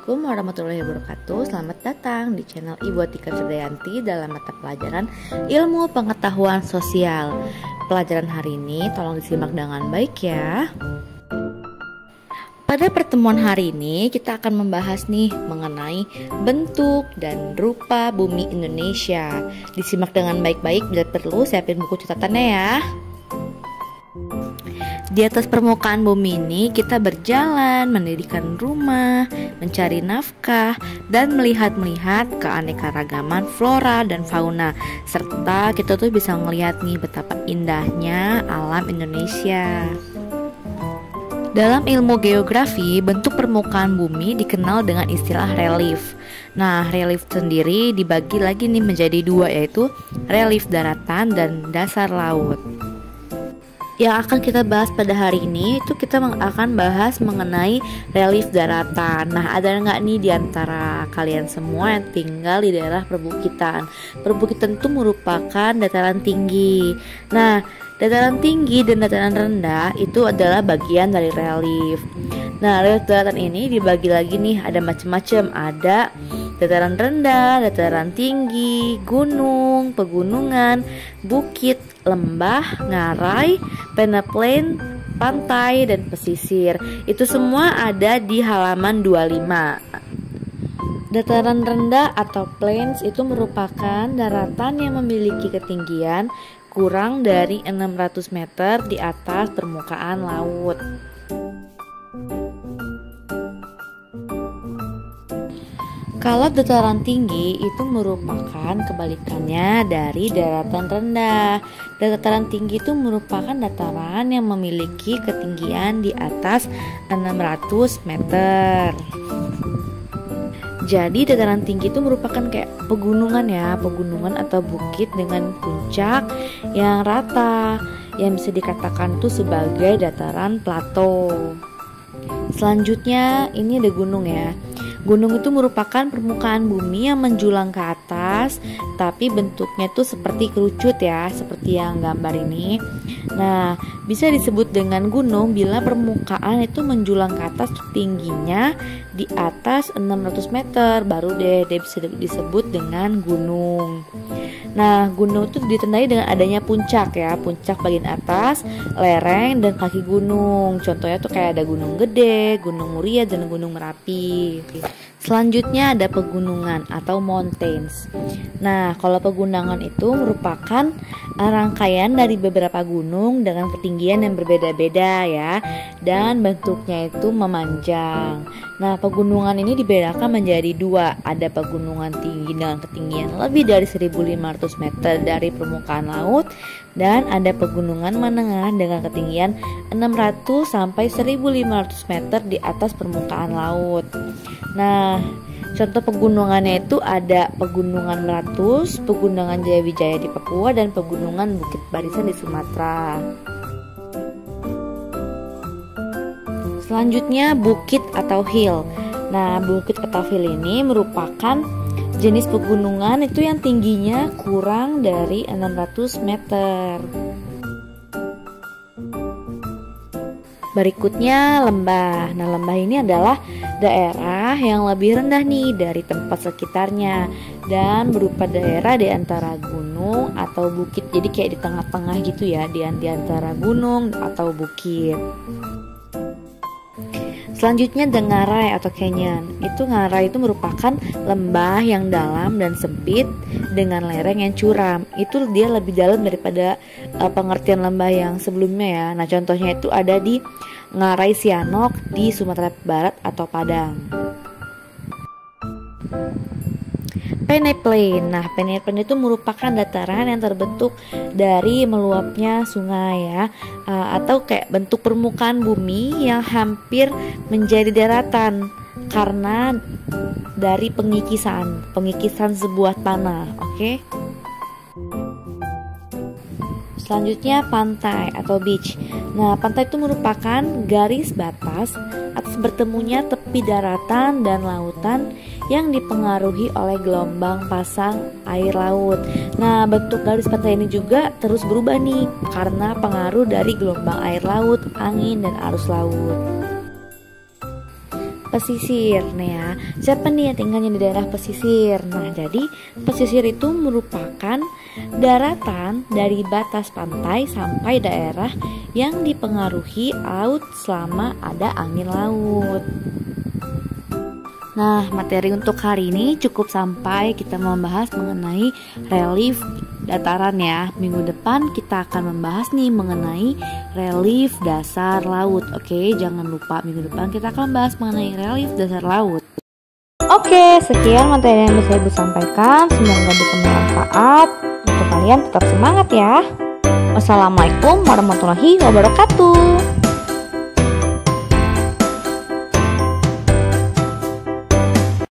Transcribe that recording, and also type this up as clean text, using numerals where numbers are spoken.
Assalamualaikum warahmatullahi wabarakatuh. Selamat datang di channel Ibu Atika Sudayanti dalam mata pelajaran Ilmu Pengetahuan Sosial. Pelajaran hari ini tolong disimak dengan baik ya. Pada pertemuan hari ini kita akan membahas mengenai bentuk dan rupa bumi Indonesia. Disimak dengan baik-baik, bila perlu siapin buku catatannya ya. Di atas permukaan bumi ini kita berjalan, mendirikan rumah, mencari nafkah, dan melihat keanekaragaman flora dan fauna. Serta kita tuh bisa ngelihat betapa indahnya alam Indonesia. Dalam ilmu geografi, bentuk permukaan bumi dikenal dengan istilah relief. Nah, relief sendiri dibagi lagi menjadi dua, yaitu relief daratan dan dasar laut. Yang akan kita bahas pada hari ini itu kita akan bahas mengenai relief daratan. Nah, ada nggak di antara kalian semua yang tinggal di daerah perbukitan? Perbukitan itu merupakan dataran tinggi. Nah, dataran tinggi dan dataran rendah itu adalah bagian dari relief. Nah, relief daratan ini dibagi lagi ada macam-macam. Ada dataran rendah, dataran tinggi, gunung, pegunungan, bukit, lembah, ngarai, peneplain, pantai, dan pesisir. Itu semua ada di halaman 25. Dataran rendah atau plains itu merupakan daratan yang memiliki ketinggian kurang dari 600 meter di atas permukaan laut. Kalau dataran tinggi itu merupakan kebalikannya dari daratan rendah. Dataran tinggi itu merupakan dataran yang memiliki ketinggian di atas 600 meter. Jadi dataran tinggi itu merupakan kayak pegunungan atau bukit dengan puncak yang rata, yang bisa dikatakan itu sebagai dataran plato. Selanjutnya ini ada gunung ya. Gunung itu merupakan permukaan bumi yang menjulang ke atas, tapi bentuknya itu seperti kerucut ya, seperti yang gambar ini. Nah, bisa disebut dengan gunung bila permukaan itu menjulang ke atas, tingginya di atas 600 meter, baru dia bisa disebut dengan gunung. Nah, gunung itu ditandai dengan adanya puncak ya, puncak bagian atas, lereng, dan kaki gunung. Contohnya tuh kayak ada Gunung Gede, Gunung Muria, dan Gunung Merapi. Selanjutnya ada pegunungan atau mountains. Nah, kalau pegunungan itu merupakan rangkaian dari beberapa gunung dengan ketinggian yang berbeda-beda ya, dan bentuknya itu memanjang. Nah, pegunungan ini dibedakan menjadi dua. Ada pegunungan tinggi dengan ketinggian lebih dari 1500 meter dari permukaan laut, dan ada pegunungan menengah dengan ketinggian 600 sampai 1500 meter di atas permukaan laut. Nah, contoh pegunungannya itu ada Pegunungan Meratus, Pegunungan Jayawijaya di Papua, dan Pegunungan Bukit Barisan di Sumatera. Selanjutnya bukit atau hill. Nah, bukit atau hill ini merupakan jenis pegunungan itu yang tingginya kurang dari 600 meter. Berikutnya lembah. Nah, lembah ini adalah daerah yang lebih rendah dari tempat sekitarnya dan berupa daerah di antara gunung atau bukit. Jadi kayak di tengah-tengah gitu ya, di antara gunung atau bukit. Selanjutnya ada ngarai atau canyon. Ngarai itu merupakan lembah yang dalam dan sempit dengan lereng yang curam. Itu dia lebih dalam daripada pengertian lembah yang sebelumnya ya. Nah, contohnya itu ada di Ngarai Sianok di Sumatera Barat atau Padang. Peneplain. Nah, peneplain itu merupakan dataran yang terbentuk dari meluapnya sungai ya, atau kayak bentuk permukaan bumi yang hampir menjadi daratan karena dari pengikisan sebuah tanah. Oke. Selanjutnya pantai atau beach. Nah, pantai itu merupakan garis batas atas bertemunya tepi daratan dan lautan yang dipengaruhi oleh gelombang pasang air laut. Nah, bentuk garis pantai ini juga terus berubah karena pengaruh dari gelombang air laut, angin, dan arus laut. pesisir nih ya. Siapa nih yang tinggalnya di daerah pesisir? Nah, jadi pesisir itu merupakan daratan dari batas pantai sampai daerah yang dipengaruhi laut selama ada angin laut. Nah, materi untuk hari ini cukup sampai kita membahas mengenai relief dataran ya. Minggu depan kita akan membahas nih mengenai relief dasar laut. Oke, jangan lupa minggu depan kita akan bahas mengenai relief dasar laut. Oke, sekian materi yang bisa Ibu sampaikan. Semoga bisa bermanfaat. Untuk kalian tetap semangat ya. Wassalamualaikum warahmatullahi wabarakatuh.